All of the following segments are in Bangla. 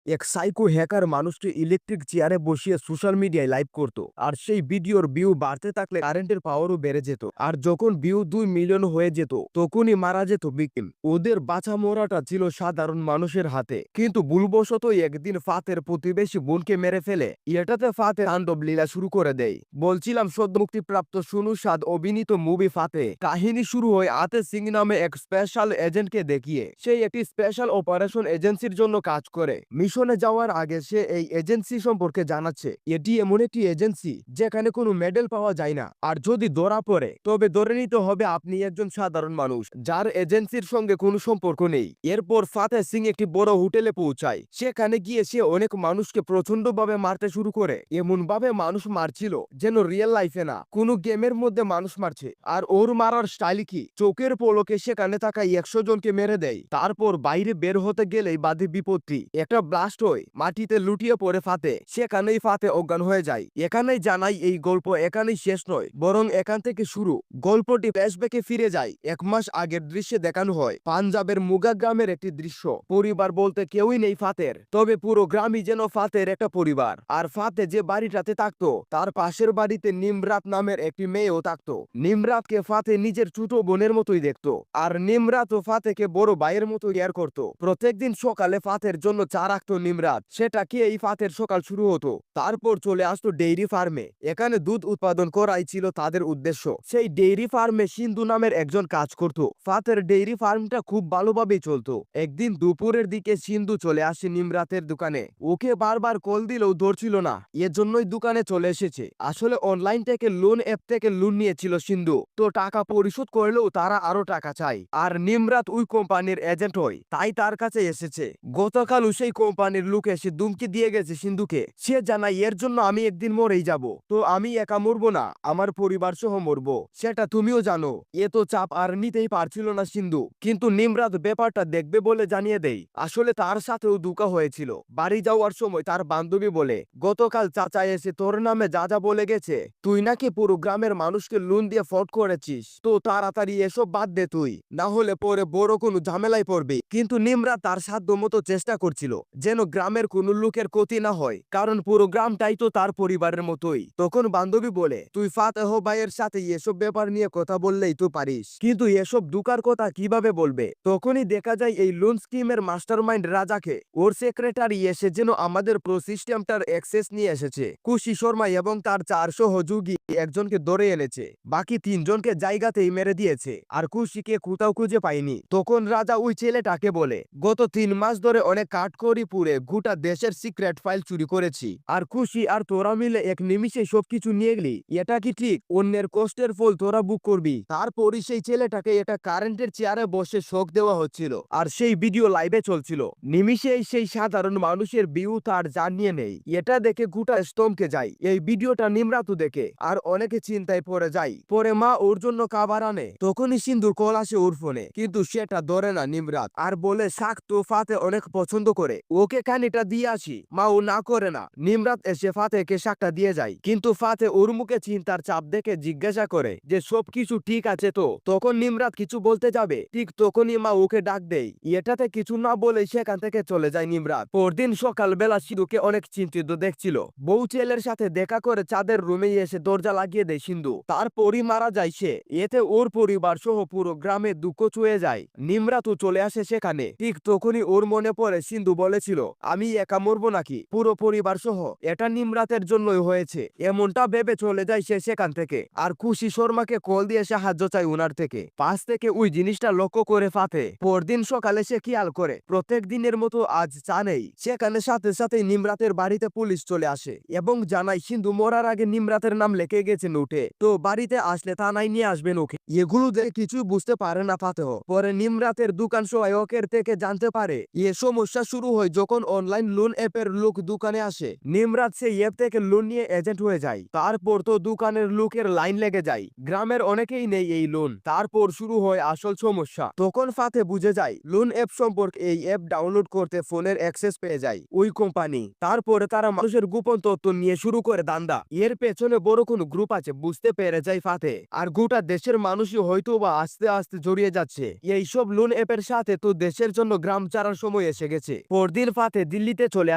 এক সাইকো হ্যাকার মানুষকে ইলেকট্রিক চেয়ারে বসিয়ে সোশ্যাল মিডিয়ায় লাইভ করত। আর সেই ভিডিওর ভিউ বাড়তে থাকলে কারেন্টের পাওয়ারও বেড়ে যেত। আর যখন ভিউ 2 মিলিয়ন হয়ে যেত তখনই মারা যেত ভিকটিম। ওদের বাঁচা মরাটা ছিল সাধারণ মানুষের হাতে। কিন্তু ভুলবশত একদিন ফাতের প্রতিবেশী বোনকে মেরে ফেলে। এটাতে ফাতে তাণ্ডব লীলা শুরু করে দেয়। বলছিলাম সদ্য মুক্তিপ্রাপ্ত সুনু সাদ অভিনীত মুভি ফাতে। কাহিনী শুরু হয় আতে সিং নামে এক স্পেশাল এজেন্টকে দেখিয়ে। সেই একটি স্পেশাল অপারেশন এজেন্সির জন্য কাজ করে। মিশনে যাওয়ার আগে সে এই এজেন্সি সম্পর্কে জানাচ্ছে। এটি এমন একটি এজেন্সি যেখানে কোনো মেডেল পাওয়া যায় না। আর যদি ধরা পড়ে তবে ধরে নিতে হবে আপনি একজন সাধারণ মানুষ যার এজেন্সির সঙ্গে কোনো সম্পর্ক নেই। এরপর ফাতে সিং একটি বড় হোটেলে পৌঁছায়। সেখানে গিয়ে সে অনেক মানুষকে প্রচন্ডভাবে মারতে শুরু করে। এমন ভাবে মানুষ মারছিল যেন রিয়েল লাইফে না, কোনো গেমের মধ্যে মানুষ মারছে। আর ওর মারার স্টাইল কি, চোখের পলকে সেখানে থাকা 100 জনকে মেরে দেয়। তারপর বাইরে বের হতে গেলেই বাধে বিপত্তি। একটা ব্লাস্ট হয়ে মাটিতে লুটিয়ে পড়ে ফাতে। সেখানেই ফাতে অজ্ঞান হয়ে যায়। এখানেই জানাই এই গল্প এখানেই শেষ নয়, বরং এখান থেকে শুরু। গল্পটি ফ্ল্যাশব্যাকে ফিরে যায়। 1 মাস আগের দৃশ্যে দেখানো হয় পাঞ্জাবের মুগা গ্রামের একটি দৃশ্য। পরিবার বলতে কেউই নেই ফাতের, তবে পুরো গ্রামই যেন ফাতের একটা পরিবার। আর ফাতে যে বাড়িটাতে থাকতো তার পাশের বাড়িতে নিমরাত নামের একটি মেয়েও থাকতো। নিমরাতকে ফাতে নিজের ছোট বোনের মতোই দেখতো। আর নিমরাত ও ফাতেকে বড় ভাইয়ের মতো কেয়ার করতো। প্রত্যেকদিন সকালে ফাতের জন্য চা রাখতো নিমরাত। সেটা খেয়েই ফাতের সকাল শুরু হতো। তারপর চলে আসতো ডেইরি ফার্মে। এখানে দুধ উৎপাদন করাই ছিল তাদের উদ্দেশ্য। সেই ডেইরি ফার্মে সিন্ধু নামের একজন কাজ করত। ফাতের ডেইরি ফার্মটা খুব ভালোভাবেই চলতো। একদিন দুপুরের দিকে সিন্ধু চলে আসে নিমরাতের দোকানে। ওকে বারবার কল দিলেও ধরছিল না, এজন্যই দোকানে চলে এসেছে। আসলে অনলাইন থেকে লোন অ্যাপ থেকে লোন নিয়েছিল সিন্ধু, তো টাকা পরিশোধ করলেও তারা আরো টাকা চাই। আর নিমরাত ওই কোম্পানির এজেন্ট হয়, তাই তার কাছে এসেছে। গতকালও সেই কোম্পানির লোক এসে দুমকি দিয়ে গেছে সিন্ধুকে। সে জানায় এর জন্য আমি একদিন মরেই যাব। তো আমি একা মরবো না, আমার পরিবার সহ মরবো, সেটা তুমিও জানো। এ তো চাপ আর নিতেই পারছিল না সিন্ধু। কিন্তু নিমরাত ব্যাপারটা দেখবে বলে জানিয়ে দেয়। আসলে তার সাথেও ধোঁকা হয়েছিল। বাড়ি যাওয়ার সময় তার বান্ধবী বলে, গতকাল চাচা এসে তোর নামে যা যা বলে গেছে, তুই নাকি পুরো গ্রামের মানুষকে লোন দিয়ে ফ্রড করেছিস। তো তাড়াতাড়ি এসব বাদ দে তুই, না হলে পরে বড় কোনো ঝামেলায় পড়বি। কিন্তু নিমরাত তার সাধ্য মতো চেষ্টা করছিল যেন গ্রামের কোনো লোকের ক্ষতি না হয়, কারণ পুরো গ্রামটাই তো তার পরিবারের মতোই। তখন বান্ধবী বলে, তুই ফাতেহ ভাইয়ের সাথে এসব ব্যাপার নিয়ে কথা বললেই তো পারিস, কিন্তু এসব দুকার কথা কিভাবে বলবে। তখনই দেখা যায় এই লোন স্কিমের মাস্টারমাইন্ড রাজাকে। ওর সেক্রেটারি এসে যেন আমাদের প্রো সিস্টেমটার অ্যাক্সেস নিয়ে এসেছে। খুশি শর্মা এবং তার 4 সহযোগী একজনকে ধরে এনেছে, বাকি 3 জনকে জায়গাতেই মেরে দিয়েছে। আর খুশিকে কোথাও খুঁজে পায়নি। তখন রাজা ওই ছেলেটাকে বলে, গত 3 মাস ধরে অনেক কাঠখড়ি পুড়ে গোটা দেশের সিক্রেট ফাইল চুরি করেছি। আর খুশি আর তোরা মিলে এক নিমিষে সবকিছু নিয়ে গেলি। এটা কি ঠিক? অন্যের কষ্টের ফল তোরা বুক করবি? তারপরই সেই ছেলেটাকে এটা কারেন্টের চেয়ারে বসে শোক দেওয়া হচ্ছিল। আর সেই ভিডিও লাইভে চলছিল। নিমিষেই সেই সাধারণ মানুষের ভিউ তার জানিয়ে নেই। এটা দেখে গোটা স্তম্ভকে যায়। এই ভিডিওটা নিমরাতও দেখে আর অনেকে চিন্তায় পড়ে যায়। পরে মা ওর জন্য খাবার আনে। তখনই সিন্ধুর কল আসে ওর ফোনে, কিন্তু সেটা ধরে না নিমরাত। আর বলে শাক তো ফাতে অনেক পছন্দ করে, ওকে খানিটা দিয়ে আসি। মা ও না করে না। নিমরাত এসে ফাতেকে শাকটা দিয়ে যায়। কিন্তু ফাতে ওর মুখে চিন্তার চাপ দেখে জিজ্ঞাসা করে যে সবকিছু ঠিক আছে তো। তখন নিমরাত কিছু বলতে যাবে, ঠিক তখনই মা ওকে ডাক দেয়। এটাতে কিছু না বলে সেখান থেকে চলে যায় নিমরাত। পরদিন সকালবেলা সিন্ধুকে অনেক চিন্তিত দেখছিল। বউ ছেলের সাথে দেখা করে চাঁদের রুমে এসে দরজা লাগিয়ে দেয় সিন্ধু। তারপরই মারা যায় সে। এতে ওর পরিবার সহ পুরো গ্রামে দুঃখ ছুঁয়ে যায়। নিমরাতও চলে আসে সেখানে। ঠিক তখনই ওর মনে পড়ে সিন্ধু বলেছিল, আমি একা মরবো নাকি, পুরো পরিবার সহ এটা নিমরাতের জন্যই হয়েছে। এমনটা ভেবে চলে যায় সে সেখান থেকে। আর খুশি শর্মাকে কল দিয়ে সাহায্য চায় উনার থেকে। পাশ থেকে ওই জিনিসটা লক্ষ্য করে ফাতে। পরদিন সকালে সে খেয়াল করে প্রত্যেক দিনের মতো আজ চা নেই। সেখানে সাথে সাথে নিমরাতের বাড়িতে পুলিশ চলে আসে এবং জানায় সিন্ধু মরার আগে নিমরাতের নাম লেখে গেছে নোটে, তো বাড়িতে আসলে থানায় নিয়ে আসবেন ওকে। এগুলো দেখে কিছু বুঝতে পারে না ফাতেহ। পরে নিমরাতের দোকান সহায়কের থেকে জানতে পারে এ সমস্যা শুরু হয় যখন অনলাইন লোন অ্যাপের লোক দোকানে আসে। নিমরাত সেই অ্যাপ থেকে লোন নিয়ে এজেন্ট হয়ে যায়। তারপর তো দোকানের লোকের লাইন লেগে যায়। গ্রামের অনেকেই নেই এই লোন। তারপর শুরু হয় আসল সমস্যা। তখন ফাতে বুঝে যায় লোন অ্যাপ সম্পর্কে। এই অ্যাপ ডাউনলোড করতে ফোনের অ্যাক্সেস পেয়ে যায় ওই কোম্পানি। তারপরে তারা মানুষের গোপন তথ্য নিয়ে শুরু করে দান্দা। এর পেছনে বড় কোনো গ্রুপ আছে বুঝতে পেরে যায় ফাতে। আর গোটা দেশের মানুষই হয়তো বা আস্তে আস্তে জড়িয়ে যাচ্ছে এইসব লোন অ্যাপের সাথে। তো দেশের জন্য গ্রাম ছাড়ার সময় এসে গেছে। পরদিন ফাতে দিল্লিতে চলে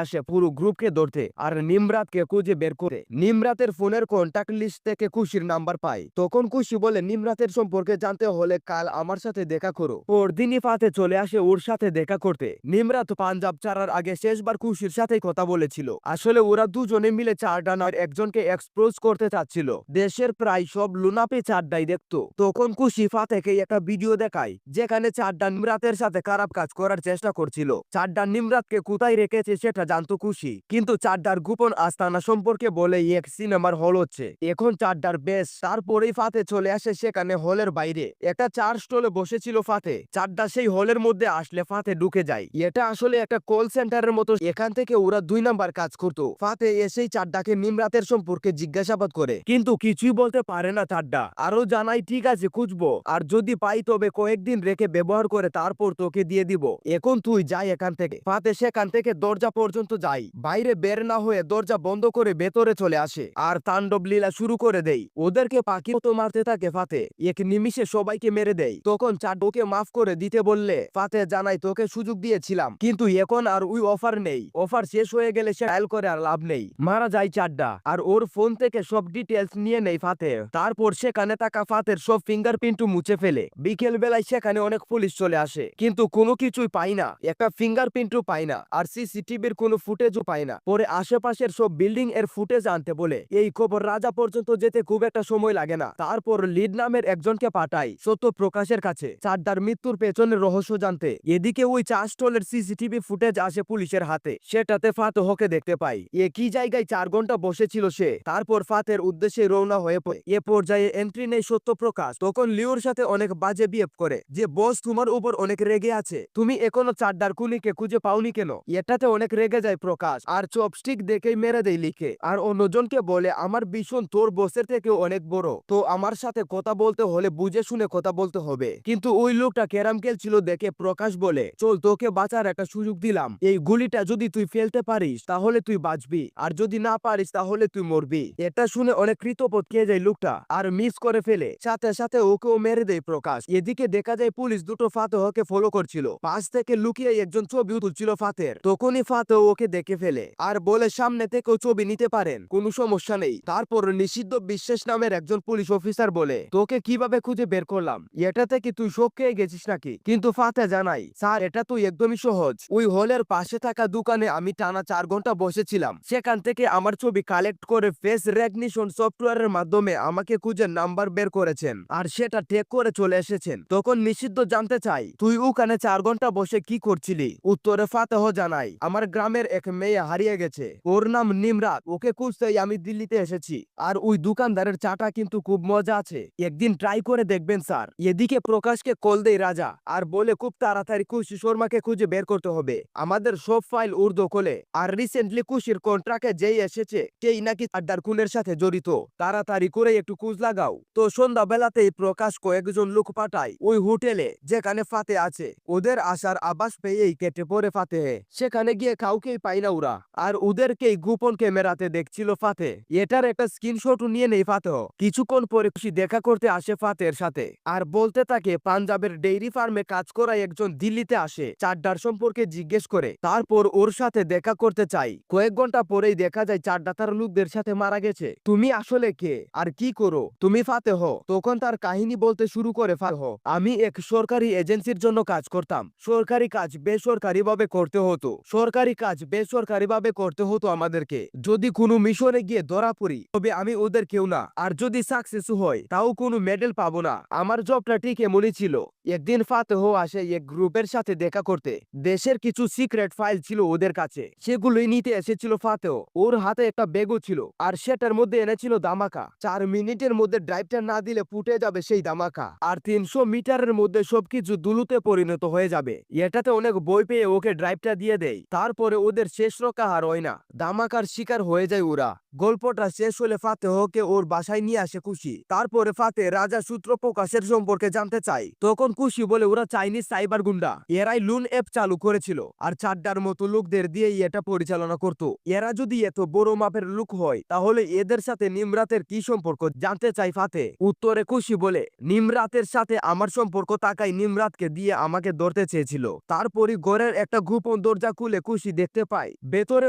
আসে পুরো গ্রুপকে ধরতে আর নিমরাতকে খুঁজে বের করে। নিমরাতের ফোনের কন্ট্যাক্ট লিস্ট থেকে খুশির নাম্বার পায়। তখন খুশি বলে নিমরাতের সম্পর্কে জানতে হলে কাল আমার সাথে দেখা করো। পরদিনই ফাতে চলে আসে ওর সাথে দেখা করতে। নিমরাত পাঞ্জাব ছাড়ার আগে শেষবার খুশির সাথেই কথা বলেছিল। আসলে ওরা দুজনে মিলে চারডানার একজনকে এক্সপোজ করতে চাচ্ছিল। দেশের প্রায় সব লুনাপে চারডাই দেখতো। তখন খুশি ফাতেকে একটা ভিডিও দেখায় যেখানে চারডা নিমরাতের সাথে খারাপ কাজ করার চেষ্টা করছিল। চারডা নিমরাতকে কোথায় রেখেছে সেটা জানতো খুশি, কিন্তু চারডার গোপন আস্তানা সম্পর্কে বলে এক সিনেমার হল হচ্ছে এখন চারডার বেশ। তারপরেই ফাতে চলে আসে সেখানে হলের বাইরে একটা চার স্টলে বসেছিল ফাতে। চারডা সেই হলের মধ্যে আসলে ফাতে ঢুকে যায়। এটা আসলে একটা কল সেন্টারের মতো। এখান থেকে ওরা 2 নাম্বার কাজ করতো। ফাতে এসেই চারডাকে নিমরাতের সম্পর্কে জিজ্ঞাসাবাদ করে, কিন্তু কিছুই বলতে পারে না চারডা। আরো জানাই ঠিক আছে খুঁজবো, আর যদি পাই তবে কয়েকদিন রেখে ব্যবহার করে তারপর তোকে দিয়ে দিব। এখন তুই যাই এখান থেকে। ফাতে সেখান থেকে দরজা পর্যন্ত যাই, বাইরে বের না হয়ে দরজা বন্ধ করে ভেতরে চলে আসে আর তাণ্ডব লীলা শুরু করে দেই। ওদেরকে পাখি মতো মারতে থাকে ফাতে, এক নিমিষে সবাইকে মেরে দেয়। তখন চারডা ওকে মাফ করে দিতে বললে ফাতে জানাই তোকে সুযোগ দিয়েছিলাম, কিন্তু এখন আর ওই অফার নেই। অফার শেষ হয়ে গেলে সে ডায়াল করে আর লাভ নেই। মারা যায় চারডা আর ওর ফোন থেকে সব ডিটেলস নিয়ে নেই ফাতে। তারপর সেখানে থাকা ফাতের সব ফিঙ্গারপ্রিন্ট মুছে ফেলে। বিকেল বেলায় সেখানে অনেক পুলিশ চলে আসে, কিন্তু কোনো কিছুই পাই না, একটা ফিঙ্গারপ্রিন্টও পাই না, আর সিসিটিভির কোনো ফুটেজও পাই না। পরে আশেপাশের সব বিল্ডিং এর ফুটেজ আনতে বলে। এই খবর রাজা পর্যন্ত যেতে খুব একটা সময় লাগে না। তারপর লিড নামের একজনকে পাঠায় সত্য প্রকাশের কাছে চারডার মৃত্যুর পেছনের রহস্য জানতে। এদিকে ওই চা স্টলের সিসিটিভি ফুটেজ আসে পুলিশের হাতে, সেটাতে ফাতেহকে দেখতে পাই একই জায়গায় 4 ঘন্টা বসেছিল সে। তারপর ফাতের উদ্দেশ্যে রওনা হয়ে পড়ে। এ পর্যায়ে এন্ট্রি নেই সত্যপ্রকাশ। তখন লিওর সাথে অনেক বাজে বিহেভ করে যে বস তোমার উপর অনেক রেগে আছে, তুমি এখনো চারডার খুনিকে খুঁজে পাওনি কেন। এটাতে অনেক রেগে যায় প্রকাশ আর চপস্টিক দেখেই মেরে দেয় লিখে। আর অন্যজনকে বলে আমার ভীষণ তোর বসের থেকেও অনেক বড়, তো আমার সাথে কথা বলতে হলে বুঝে শুনে কথা বলতে হবে। কিন্তু ওই লোকটা ক্যারাম খেলছিল দেখে প্রকাশ বলে চল তোকে বাঁচার একটা সুযোগ দিলাম, এই গুলিটা যদি তুই ফেলতে পারিস তাহলে তুই বাঁচবি, আর যদি না পারিস তাহলে তুই মরবি। এটা শুনে অনেক কৃতবোধ খেয়ে যায় লোকটা আর মিস করে ফেলে। সাথে সাথে ওকেও মেরে দেয় প্রকাশ। এদিকে দেখা যায় পুলিশ দুটো ফাতেহকে ফলো করছিল। পাশ থেকে লুকিয়ে একজন ছবি তুলছিল ফাতের। তখনই ফাতেহ ওকে দেখে ফেলে আর বলে সামনে থেকেও ছবি নিতে পারেন, কোনো সমস্যা নেই। তারপর নিষিদ্ধ বিশ্বাস নামের একজন পুলিশ অফিসার বলে তোকে কিভাবে খুঁজে বের করলাম, এটা থেকে তুই শোক খেয়ে গেছিস নাকি। কিন্তু ফাতে জানাই স্যার এটা তো একদমই সহজ। ওই হলের পাশে থাকা দোকানে আমি টানা 4 ঘন্টা বসেছিলাম, সেখান থেকে আমার ছবি কালেক্ট করে ফেস রেকগনিশন সফটওয়্যারের মাধ্যমে আমাকে খুঁজে নাম্বার বের করেছেন আর সেটা টেক করে চলে এসেছেন। তখন নিষিদ্ধ জানতে চাই তুই ওখানে 4 ঘন্টা বসে কি করছিলি। উত্তরে ফাতেহ জানাই আমার গ্রামের এক মেয়ে হারিয়ে গেছে, ওর নাম নিমরাত, ওকে খুঁজতেই আমি দিল্লিতে এসেছি। আর ওই দোকানদারের চাটা কিন্তু খুব মজা আছে, একদিন ট্রাই করে দেখবেন স্যার। এদিকে প্রকাশকে কল দেয় রাজা আর বলে খুব তাড়াতাড়ি খুশি শর্মাকে খুঁজে বের করতে হবে, আমাদের সব ফাইল উর্দু কোলে। আর রিসেন্টলি খুশির কন্ট্রাক্টে যেই এসেছে সেই নাকি আড্ডার খুনের সাথে জড়িত, তাড়াতাড়ি করে একটু খোঁজ লাগাও। তো সন্ধ্যা বেলাতেই প্রকাশ কয়েকজন লোক পাঠায় ওই হোটেলে যেখানে ফাতে আছে। ওদের আসার আভাস পেয়েই কেটে পড়ে ফাতে। সেখানে গিয়ে কাউকেই পাই না ওরা, আর ওদেরকেই গোপন ক্যামেরাতে দেখছিল ফাতে। এটার একটা স্ক্রিনশটও নিয়ে নেই ফাতে। কিছুক্ষণ পরে খুশি দেখা করতে আসে ফাতের সাথে আর বলতে থাকে পাঞ্জাবের ডেইরি ফার্মে কাজ করা একজন দিল্লিতে আসে চারডার সম্পর্কে জিজ্ঞেস করে, তারপর ওর সাথে দেখা করতে চাই। কয়েক ঘন্টা পরেই দেখা যায় চারডা তার লোকদের সাথে মারা গেছে। তুমি আসলে কে আর কি করো, তুমি ফাতেহ। তখন তার কাহিনী বলতে শুরু করে ফাতেহ আমি এক সরকারি এজেন্সির জন্য কাজ করতাম, সরকারি কাজ বেসরকারি ভাবে করতে হতো, সরকারি কাজ বেসরকারি ভাবে করতে হতো আমাদেরকে। যদি কোনো মিশনে গিয়ে ধরা পড়ি তবে আমি ওদের কেউ না, আর যদি সাকসেস হয় তাও কোনো মেডেল পাবো না। আমার জবটা ঠিক এমনই ছিল। একদিন ফাতেহ আসে এক গ্রুপের সাথে দেখা করতে। দেশের কিছু সিক্রেট ফাইল ছিল ওদের কাছে, সেগুলোই নিতে এসেছিল ফাতেহ। ওর হাতে একটা ব্যাগও ছিল আর সেটার মধ্যে এনেছিল ধামাকা। 4 মিনিটের মধ্যে ড্রাইভটা না দিলে ফুটে যাবে সেই ধামাকা, আর 300 মিটারের মধ্যে সবকিছু দুলুতে পরিণত হয়ে যাবে। এটাতে অনেক ভয় পেয়ে ওকে ড্রাইভটা দিয়ে দেয়। তারপরে ওদের শেষ রক্ষা আর হয় না, ধামাকার শিকার হয়ে যায় ওরা। গল্পটা শেষ হলে ফাতেহকে ওর বাসায় নিয়ে আসে খুশি। তারপরে ফাতে রাজা সূত্র প্রকাশের সম্পর্কে জানতে চাই। তখন খুশি বলে ওরা চাইনিজ সাইবার গুন্ডা, এরাই লুন অ্যাপ চালু করেছিল আর চারডার মতো লোকদের দিয়েই এটা পরিচালনা করত। এরা যদি এত বড় মাপের লোক হয় তাহলে এদের সাথে নিমরাতের কি সম্পর্ক জানতে চাই ফাতে। উত্তরে খুশি বলে নিমরাতের সাথে আমার সম্পর্ক থাকায় নিমরাতকে দিয়ে আমাকে ধরতে চেয়েছিল। তারপরই ঘরের একটা গোপন দরজা খুলে খুশি দেখতে পায় ভেতরে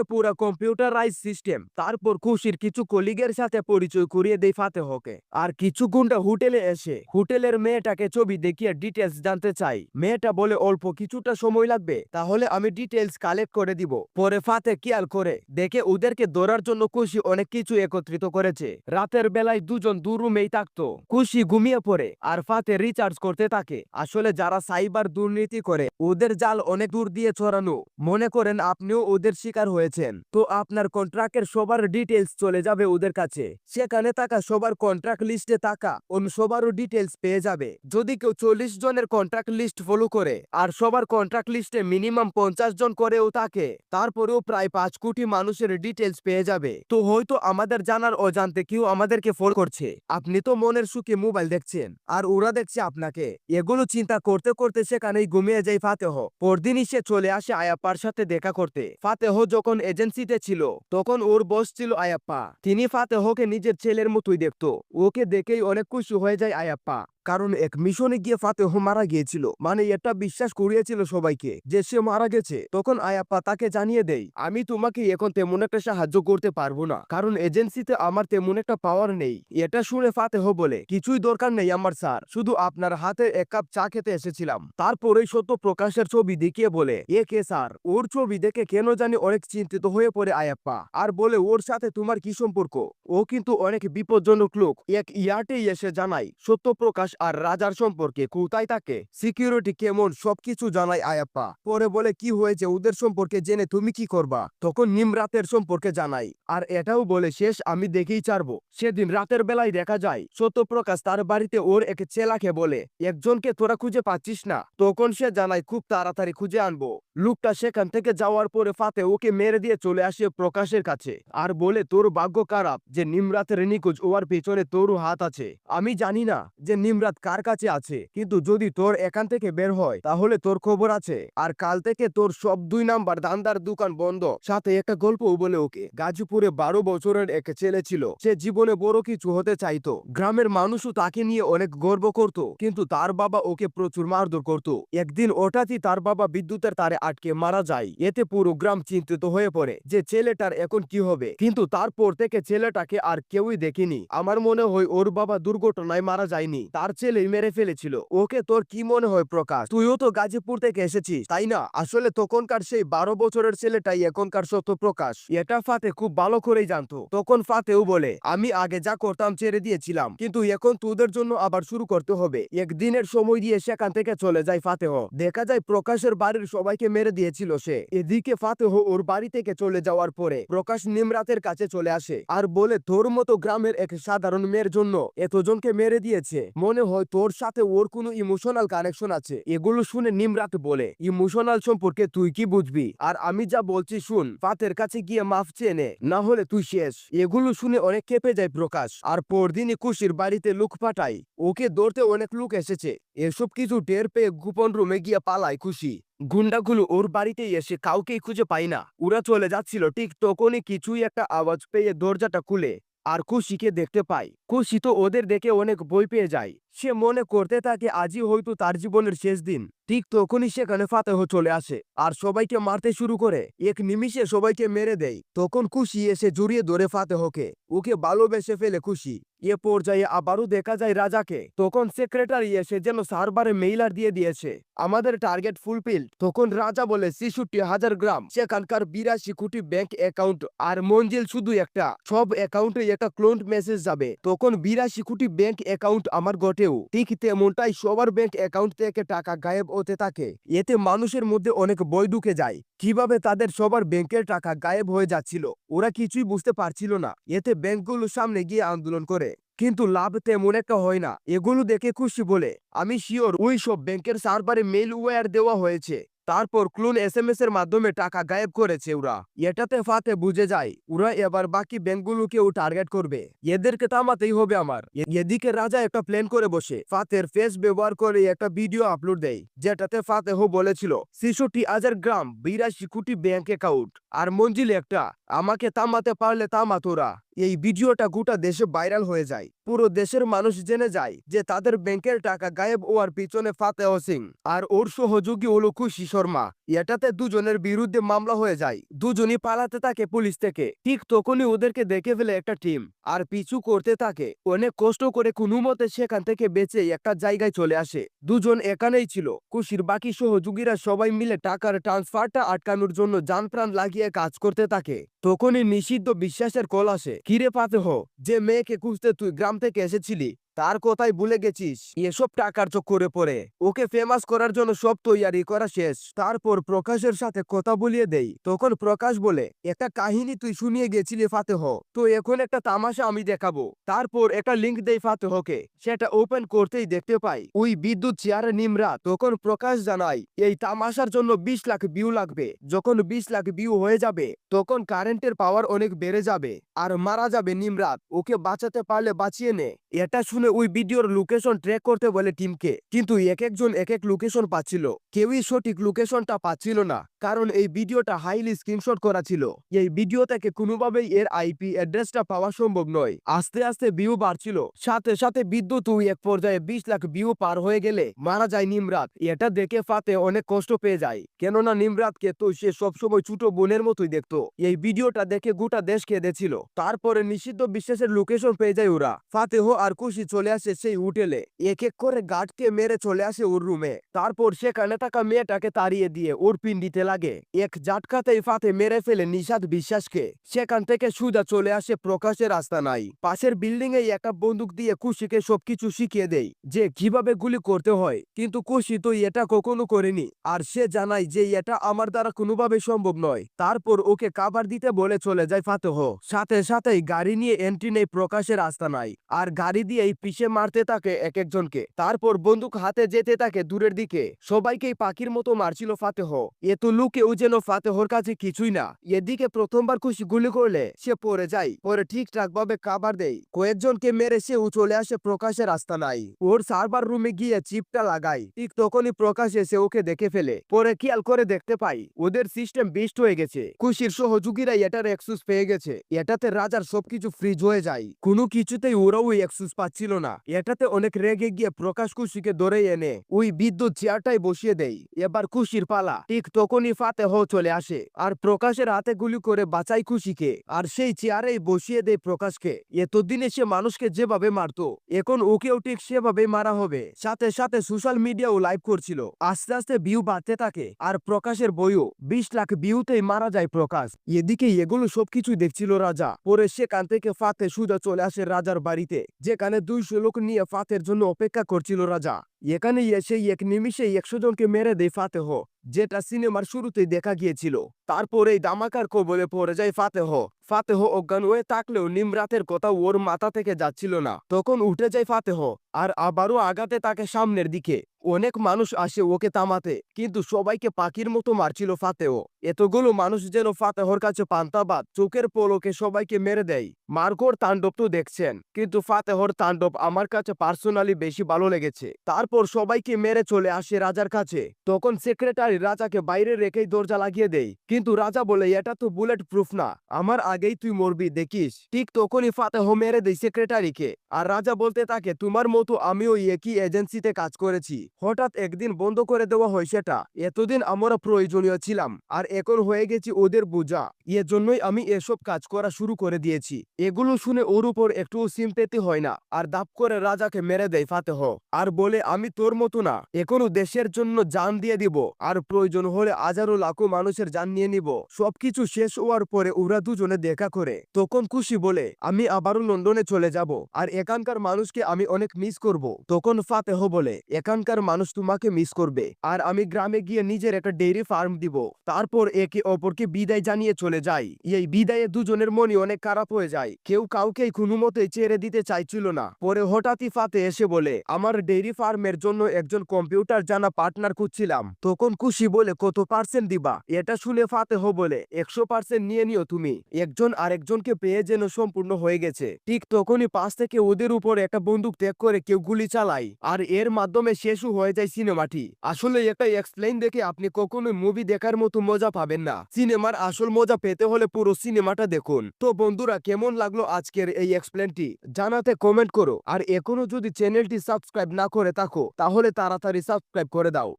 পুরা কম্পিউটারাইজ সিস্টেম। তারপর খুশির কিছু কলিগের সাথে পরিচয় করিয়ে দেয় ফাতেহকে। আর কিছু গুন্ডা হোটেলে এসে হোটেলের মেয়েটাকে ছবি দেখিয়ে ডিটেলস জানতে চাই। মেয়েটা বলে অল্প কিছুটা সময় লাগবে, তাহলে আমি ডিটেলস কালেক্ট করে দিব। পরে ফাতে খেয়াল করে দেখে ওদেরকে ধরার জন্য খুশি অনেক কিছু একত্রিত করেছে। রাতের বেলায় দুজন দু রুমেই থাকতো। খুশি ঘুমিয়ে পড়ে আর ফাতে রিচার্জ করতে থাকে। আসলে যারা সাইবার দুর্নীতি করে ওদের জাল অনেক দূর দিয়ে ছড়ানো। মনে করেন আপনিও ওদের শিকার হয়েছেন, তো আপনার কন্ট্রাক্টের সবার ডিটেলস চলে যাবে ওদের কাছে। সেখানে থাকা সবার কন্ট্রাক্ট লিস্টে থাকা অন্য সবারও ডিটেলস পেয়ে যাবে। যদি কেউ 40 জনের কন্ট্রাক্ট লিস্ট ফলো করে আর সবার কন্ট্রাক্ট লিস্টে মিনিমাম 50 জন করেও থাকে, তারপরেও প্রায় 5 কোটি মানুষের ডিটেলস পেয়ে যাবে। তো হয়তো আমাদের জানার অজান্তে কেউ আমাদেরকে ফলো করছে। আপনি তো মনের সুখে মোবাইল দেখছেন আর ওরা দেখছে আপনাকে। এগুলো চিন্তা করতে করতে সেখানেই ঘুমিয়ে যায় ফাতেহ। পরদিনই সে চলে আসে আয়াপ্পার সাথে দেখা করতে। ফাতেহ যখন এজেন্সিতে ছিল তখন ওর বস ছিল আয়াপ্পা। তিনি ফাতেহকে নিজের ছেলের মতোই দেখতো। ওকে দেখেই অনেক খুশি হয়ে যায় আয়াপ্পা, কারণ এক মিশনে গিয়ে ফাতেহ মারা গিয়েছিল। মানে এটা বিশ্বাস করিয়েছিল সবাইকে যে সে মারা গেছে। তখন আয়াপ্পা তাকে জানিয়ে দেয়, আমি তোমাকে এখন তেমন একটা সাহায্য করতে পারবো না, কারণ এজেন্সিতে আমার তেমন একটা পাওয়ার নেই। এটা শুনে ফাতেহ বলে, কিছুই দরকার নেই আমার স্যার, শুধু আপনার হাতে এক কাপ চা খেতে এসেছিলাম। তারপরেই সত্য প্রকাশের ছবি দেখিয়ে বলে, এ কে স্যার? ওর ছবি দেখে কেন জানি অনেক চিন্তিত হয়ে পড়ে আয়াপ্পা আর বলে, ওর সাথে তোমার কি সম্পর্ক? ও কিন্তু অনেক বিপজ্জনক লোক। এক ইয়ার্টেই এসে জানাই সত্যপ্রকাশ আর রাজার সম্পর্কে, কোথায় থাকে, সিকিউরিটি কেমন, সবকিছু জানাই আয়াপ্পা। পরে বলে, কি হয়েছে ওদের সম্পর্কে জেনে তুমি কি করবা? তখন নিমরাতের সম্পর্কে জানাই আর এটাও বলে, শেষ আমি দেখেই ছাড়বো। সেদিন রাতের বেলায় দেখা যায় সত্যপ্রকাশ তার বাড়িতে ওর এক চেলাকে বলে, একজনকে তোরা খুঁজে পাচ্ছিস না? তখন সে জানায় খুব তাড়াতাড়ি খুঁজে আনবো। লোকটা সেখান থেকে যাওয়ার পরে ফাতে ওকে মেরে দিয়ে চলে আসে প্রকাশের কাছে আর বলে, তোর ভাগ্য খারাপ যে নিমরাতের নিখোঁজ ওর পেছনে তোরও হাত আছে। আমি জানি না যে নিমরাত কার কাছে আছে, কিন্তু যদি তোর এখান থেকে বের হয় তাহলে তোর খবর আছে। আর কাল থেকে তোর সব 2 নাম্বার দান্দার দোকান বন্ধ। সাথে একটা গল্পও বলে ওকে। গাজীপুরে 12 বছরের এক ছেলে ছিল। সে জীবনে বড় কিছু হতে চাইতো। গ্রামের মানুষও তাকে নিয়ে অনেক গর্ব করত, কিন্তু তার বাবা ওকে প্রচুর মারধর করত। একদিন হঠাৎই তার বাবা বিদ্যুতের তারে আটকে মারা যায়। এতে পুরো গ্রাম চিন্তিত হয়ে পড়ে যে ছেলেটার এখন কি হবে। কিন্তু তারপর থেকে ছেলেটাকে আর কেউই দেখেনি। আমার মনে হয় ওর বাবা দুর্ঘটনায় মারা যায়নি, তার ছেলেই মেরে ফেলেছিল ওকে। তোর কি মনে হয় প্রকাশ? তুইও তো গাজীপুর থেকে এসেছিস, তাই না? আসলে তখনকার সেই 12 বছরের ছেলেটাই এখনকার সত্যপ্রকাশ। এটা ফাতে খুব ভালো করেই জানতো। তখন ফাতেও বলে, আমি আগে যা করতাম ছেড়ে দিয়েছিলাম, কিন্তু এখন তোদের জন্য আবার শুরু করতে হবে। একদিনের সময় দিয়ে সেখান থেকে চলে যায় ফাতেহ। দেখা যায় প্রকাশের বাড়ির সবাইকে মেরে দিয়েছিল সে। এদিকে ফাতেহ ওর বাড়ি থেকে চলে যাওয়ার পরে প্রকাশ নিমরাতের কাছে চলে আসে আর বলে, তোর মতো গ্রামের এক সাধারণ মেয়ের জন্য এতজনকে মেরে দিয়েছে, মনে হয় তোর সাথে ওর কোনো ইমোশনাল কানেকশন আছে। এগুলো শুনে নিমরাত বলে, ইমোশনাল সম্পর্কে তুই কি বুঝবি? আর আমি যা বলছি শুন, ফাতের কাছে গিয়ে মাফ চেয়ে নে, না হলে তুই শেষ। এগুলো শুনে অনেক কেঁপে যায় প্রকাশ আর পরদিনই খুশির বাড়িতে লোক পাঠায়। ওকে ধরতে অনেক লোক এসেছে। এসব কিছু টের পেয়ে গোপন রুমে গিয়ে পালায় খুশি। গুন্ডাগুলো ওর বাড়িতে এসে কাউকেই খুঁজে পায় না। ওরা চলে যাচ্ছিল, ঠিক তখনই কিছুই একটা আওয়াজ পেয়ে দরজাটা খুলে আর খুশিকে দেখতে পায়। খুশি তো ওদের দেখে অনেক ভয় পেয়ে যায়। সে মনে করতে থাকে আজই হয়তো তার জীবনের শেষ দিন। ঠিক তখনই সেখানে ফাতেহ চলে আসে আর সবাইকে মারতে শুরু করে। এক নিমিষে সবাইকে মেরে দেয়। তখন খুশি এসে জড়িয়ে ধরে ফাতেহকে, ওকে ভালোবেসে ফেলে খুশি। এ পর্যায়ে আবারও দেখা যায় রাজাকে। তখন সেক্রেটারি এসে যেন সার্ভারে মেইলার দিয়ে দিয়েছে, আমাদের টার্গেট ফুলফিল। তখন রাজা বলে, 66,000 গ্রাম, সেখানকার 82 কোটি ব্যাংক অ্যাকাউন্ট আর মঞ্জিল শুধু একটা। সব অ্যাকাউন্টে একটা ক্লোন্ড মেসেজ যাবে। তখন 82 কোটি ব্যাংক অ্যাকাউন্ট আমার ঘটেও। ঠিক তেমনটাই সবার ব্যাংক অ্যাকাউন্ট থেকে টাকা গায়েব হতে থাকে। এতে মানুষের মধ্যে অনেক ভয় ঢুকে যায়। কিভাবে তাদের সবার ব্যাংকের টাকা গায়েব হয়ে যাচ্ছিল ওরা কিছুই বুঝতে পারছিল না। এতে ব্যাংকগুলোর সামনে গিয়ে আন্দোলন করে, কিন্তু লাভ তেমন একটা হয় না। এগুলো দেখে খুশি বলে, আমি শিওর ওই সব ব্যাংকের সার্ভারে মেল ওয়্যার দেওয়া হয়েছে। তারপর ক্লোন SMS এর মাধ্যমে টাকা গায়েব করেছে ওরা। এটাতে ফাতে বুঝে যায় ওরা এবার বাকি ব্যাংকগুলোকেও টার্গেট করবে। এদেরকে থামাতেই হবে আমার। এদিকে রাজা একটা প্ল্যান করে বসে ফাতের ফেস ব্যবহার করে একটা ভিডিও আপলোড দেয়, যেটাতে ফাতেহ বলেছিল 66,000 গ্রাম, 82 কোটি ব্যাংক অ্যাকাউন্ট আর মঞ্জিল একটা, আমাকে থামাতে পারলে থামা তোরা। এই ভিডিওটা গোটা দেশে ভাইরাল হয়ে যায়। পুরো দেশের মানুষ জেনে যায় যে তাদের ব্যাংকের টাকা গায়েব হওয়ার পিছনে ফাতেহ সিং আর ওর সহযোগী হলো খুশি শর্মা। এটাতে দুজনের বিরুদ্ধে মামলা হয়ে যায়। দুজনই পালাতে থাকে পুলিশ থেকে। ঠিক তখনই ওদেরকে দেখে ফেলে একটা টিম আর পিছু করতে থাকে। অনেক কষ্ট করে কোনো মতে সেখান থেকে বেঁচে একটা জায়গায় চলে আসে। দুজন এখানেই ছিল। খুশির বাকি সহযোগীরা সবাই মিলে টাকার ট্রান্সফারটা আটকানোর জন্য জানপ্রাণ লাগিয়ে কাজ করতে থাকে। তখনই নিষিদ্ধ বিশ্বাসের কল আসে। কিরে ফাতেহ, যে মেয়েকে খুঁজতে তুই গ্রাম থেকে এসেছিলি তার কথাই ভুলে গেছিস? এসব টাকার চক্করে পড়ে ওকে ফেমাস করার জন্য সব তৈয়ারি করা শেষ। তারপর প্রকাশের সাথে কথা বলিয়ে দেই। তখন প্রকাশ বলে, একটা কাহিনী তুই শুনিয়ে গেছিলি ফাতেহ, তো এখন একটা তামাশা আমি দেখাবো। তারপর একটা লিংক দেই ফাতেহকে। সেটা ওপেন করতেই দেখতে পাই ওই বিদ্যুৎ চেয়ারে নিমরাত। তখন প্রকাশ জানায় এই তামাশার জন্য 20 লাখ ভিউ লাগবে। যখন 20 লাখ ভিউ হয়ে যাবে তখন কারেন্টের পাওয়ার অনেক বেড়ে যাবে আর মারা যাবে নিমরাত। ওকে বাঁচাতে পারলে বাঁচিয়ে নে। এটা শুনে ওই ভিডিওর লোকেশন ট্র্যাক করতে বলে টিমকে, কিন্তু এক একজন এক এক লোকেশন পাচ্ছিল। কেউই সঠিক লোকেশনটা পাচ্ছিল না, কারণ এই ভিডিওটা হাইলি স্ক্রিনশট করা ছিল। এই ভিডিও থেকে কোনোভাবেই এর আইপি অ্যাড্রেসটা পাওয়া সম্ভব নয়। আস্তে আস্তে ভিউ বাড়ছিল, সাথে সাথে বিদ্যুৎ এক পর্যায়ে 20 লাখ ভিউ পার হয়ে গেলে মারা যায় নিমরাত। এটা দেখে ফাতে অনেক কষ্ট পেয়ে যায়, কেননা নিমরাতকে তো সে সবসময় ছোট বোনের মতোই দেখতো। এই ভিডিওটা দেখে গোটা দেশ কেঁদেছিল। তারপরে নিষিদ্ধ বিশ্বাসের লোকেশন পেয়ে যায় ওরা। ফাতেহ আর খুশি চলে আসে সেই হোটেলে। এক এক করে গার্ডকে মেরে চলে আসে ওর রুমে। তারপর সেখানে থাকা মেয়েটাকে তাড়িয়ে দিয়ে ওর পিন্ডিতে লাগে। এক ঝাটকাতেই ফাতে মেরে ফেলে নিষাদ বিশ্বাসকে। সেখান থেকে সুজা চলে আসে প্রকাশের আস্তানায়। পাশের বিল্ডিং এ একটা বন্দুক দিয়ে খুশিকে সবকিছু শিখিয়ে দেয় যে কিভাবে গুলি করতে হয়, কিন্তু খুশি তো এটা কখনো করেনি। আর সে জানায় যে এটা আমার দ্বারা কোনোভাবে সম্ভব নয়। তারপর ওকে কাভার দিতে বলে চলে যায় ফাতেহ। সাথে সাথেই গাড়ি নিয়ে এন্ট্রি নেই প্রকাশের আস্তানায় আর গাড়ি দিয়েই পিছে মারতে থাকে এক একজনকে। তারপর বন্দুক হাতে যেতে থাকে দূরের দিকে। সবাইকেই পাখির মতো মারছিল ফাতেহ। এত লুকেও যেন ফাতেহর কাছে কিছুই না। এদিকে প্রথমবার খুশি গুলি করলে সে পড়ে যায়, পরে ঠিকঠাক ভাবে কাভার দেয়। কয়েকজনকে মেরে সেও চলে আসে প্রকাশের আস্তানায়। ওর সার্ভার রুমে গিয়ে চিপটা লাগায়। ঠিক তখনই প্রকাশ এসে ওকে দেখে ফেলে। পরে খেয়াল করে দেখতে পাই ওদের সিস্টেম বিস্ট হয়ে গেছে। খুশির সহযোগীরা এটার এক্সেস পেয়ে গেছে। এটাতে রাজার সবকিছু ফ্রিজ হয়ে যায়। কোনো কিছুতেই ওরাও ওই এক্সেস পাচ্ছিল না। এটাতে অনেক রেগে গিয়ে প্রকাশ খুশিকে ধরে এনে ওই বিদ্যুৎ চেয়ারটাই বসিয়ে দেয়। এবার খুশির পালা। ঠিক তখনই ফাতেহ চলে আসে আর প্রকাশের হাতে গুলি করে বাঁচাই খুশিকে, আর সেই চেয়ারেই বসিয়ে দেয় প্রকাশকে। এতদিনে সে মানুষকে যেভাবে মারতো এখন ওকেও ঠিক সেভাবে মারা হবে। সাথে সাথে সোশ্যাল মিডিয়াও লাইভ করছিল। আস্তে আস্তে ভিউ বাড়তে থাকে আর প্রকাশের বইও 20 লাখ ভিউতেই মারা যায় প্রকাশ। এদিকে এগুলো সবকিছু দেখছিল রাজা। পরে সেখান থেকে ফাতে সুজা চলে আসে রাজার বাড়িতে, যেখানে 200 লোক নিয়ে ফাতের জন্য অপেক্ষা করছিল রাজা। এখানে এসে এক নিমিষে 100 জনকে মেরে দেয় ফাতেহ, যেটা সিনেমার শুরুতেই দেখা গিয়েছিল। তারপরেই দামাকার কবলে পড়ে যায় ফাতেহ। ফাতেহ অজ্ঞান হয়ে থাকলেও নিমরাতের কথা ওর মাথা থেকে যাচ্ছিল না। তখন উঠে যায় ফাতেহ আর আবারও আগাতে তাকে সামনের দিকে। অনেক মানুষ আসে ওকে থামাতে, কিন্তু সবাইকে পাখির মতো মারছিল ফাতেহ। এতগুলো মানুষ যেন ফাতেহর কাছে পান্তাবাদ। চোখের পলকে সবাইকে মেরে দেয়। মার্কোর তাণ্ডব তো দেখছেন, কিন্তু ফাতেহর তাণ্ডব আমার কাছে পার্সোনালি বেশি ভালো লেগেছে। তারপর সবাইকে মেরে চলে আসে রাজার কাছে। তখন সেক্রেটারি রাজাকে বাইরে রেখেই দরজা লাগিয়ে দেয়, কিন্তু রাজা বলে এটা তো বুলেট প্রুফ না, আমার আগেই তুই মরবি দেখিস। ঠিক তখনই ফাতেহ মেরে দেয় সেক্রেটারিকে। আর রাজা বলতে থাকে তোমার মতো আমিও একই এজেন্সিতে কাজ করেছি, হঠাৎ একদিন বন্ধ করে দেওয়া হয় সেটা। এতদিন আমরা প্রয়োজনীয় ছিলাম আর এখন হয়ে গেছি ওদের বোঝা। এজন্যই আমি এসব কাজ করা শুরু করে দিয়েছি। এগুলো শুনে ওর উপর একটুও সিম্পেথি হয় না আর দাপ করে রাজাকে মেরে দেয় ফাতেহ আর বলে আমি তোর মতো না, এখনো দেশের জন্য জান দিয়ে দিব আর প্রয়োজন হলে হাজারো লাখো মানুষের জান নিয়ে নিব। সবকিছু শেষ হওয়ার পরে ওরা দুজনে দেখা করে। তখন খুশি বলে আমি আবারও লন্ডনে চলে যাব আর এখানকার মানুষকে আমি অনেক মিস করব। তখন ফাতেহ বলে এখানকার মানুষ তোমাকে মিস করবে আর আমি গ্রামে গিয়ে নিজের একটা ডেইরি ফার্ম দিব। তারপর একে অপরকে বিদায় জানিয়ে চলে যায়। এই বিদায়ে দুজনের মনই অনেক খারাপ হয়ে যায়। কেউ কাউকেই কোনো মতেই ছেড়ে দিতে চাইছিল না। পরে হঠাৎই ফাতে এসে বলে আমার ডেইরি ফার্মের জন্য একজন কম্পিউটার জানা পার্টনার খুঁজছিলাম। তখন খুশি বলে কত পার্সেন্ট দিবা? এটা শুনে ফাতেহ বলে 100% নিয়ে নিও তুমি। একজন আরেকজনকে পেয়ে যেন সম্পূর্ণ হয়ে গেছে। ঠিক তখনই পাশ থেকে ওদের উপর একটা বন্দুক ত্যাগ করে কেউ গুলি চালায় আর এর মাধ্যমে শেষও হয়ে যায় সিনেমাটি। আসলে একটা এক্সপ্লেইন দেখে আপনি কখনোই মুভি দেখার মতো মজা পাবেন না। সিনেমার আসল মজা পেতে হলে পুরো সিনেমাটা দেখুন। তো বন্ধুরা, কেমন লাগলো আজকের এই এক্সপ্লেনটি জানাতে কমেন্ট করো। আর এখনো যদি চ্যানেলটি সাবস্ক্রাইব না করে থাকো তাহলে তাড়াতাড়ি সাবস্ক্রাইব করে দাও।